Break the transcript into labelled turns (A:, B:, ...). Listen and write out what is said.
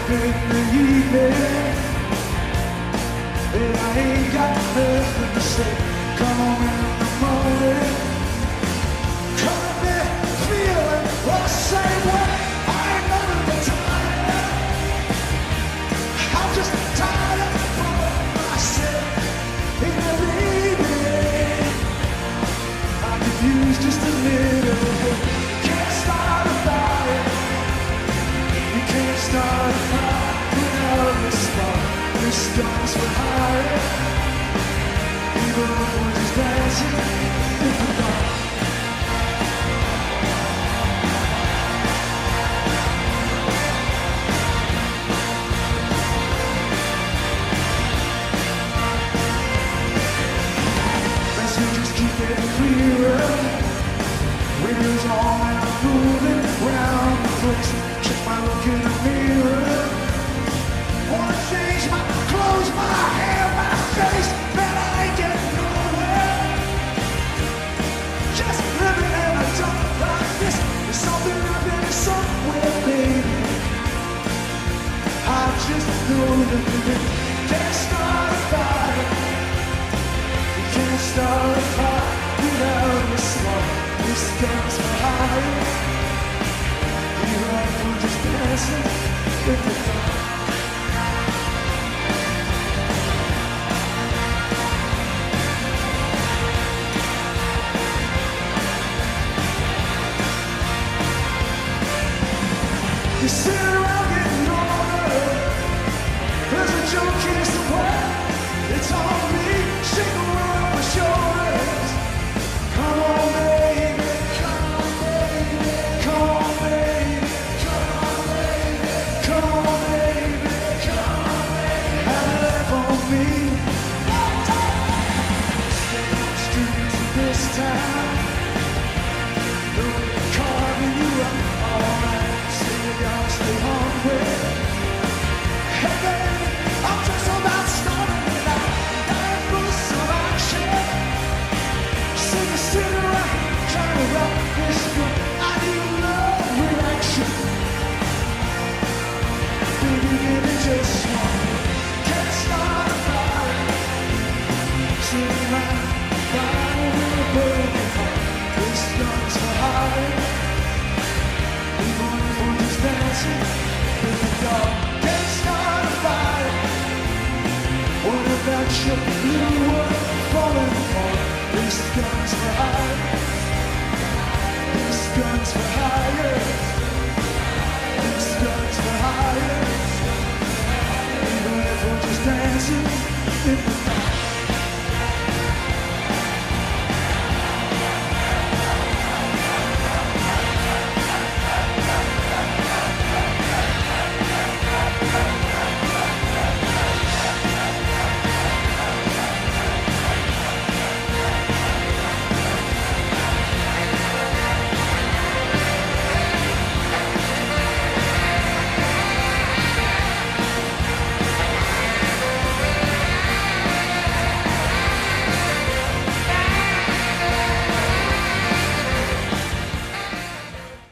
A: up in the evening, and I ain't got nothing to say. Come on in the morning, come up there feeling the same way. I ain't nothing but tired. I'm just tired of pulling myself in the evening. I could use just a little help. Can't start a fire. You can't start a fire without a spark. This gun's for hire. Even if we're just dancing in the dark. Messages keep getting clearer. Windows on and I'm moving around the place. Check my look in the mirror. Wanna change my clothes, my hair, my face, but I ain't getting nowhere. Just living in a dump like this. There's something happening somewhere, baby. I just know that you can't start a fire. You can't start a fire without a spark. This gun's for hire. Even if we're just dancing in the dark. You sit around getting older. There's a joke in the way. It's on me, shaking around my shoulders. Come on, baby, come on, baby, come on, baby, come on, baby, come on, baby, come on, baby. Have a laugh on me. Stay on the streets of this town. Nobody carving you up all night. Stay hungry. Hey baby, I'm just about starting it out. Time for some action. Sit around, trying to rock this good. I need a love reaction. Baby, give me just one. Can't start a fire. Sit around, fire with a burning heart. This gun's for hire. Dancing in the dark, can't start a fire. What about your blue world falling apart? This gun's for hire. This gun's for hire.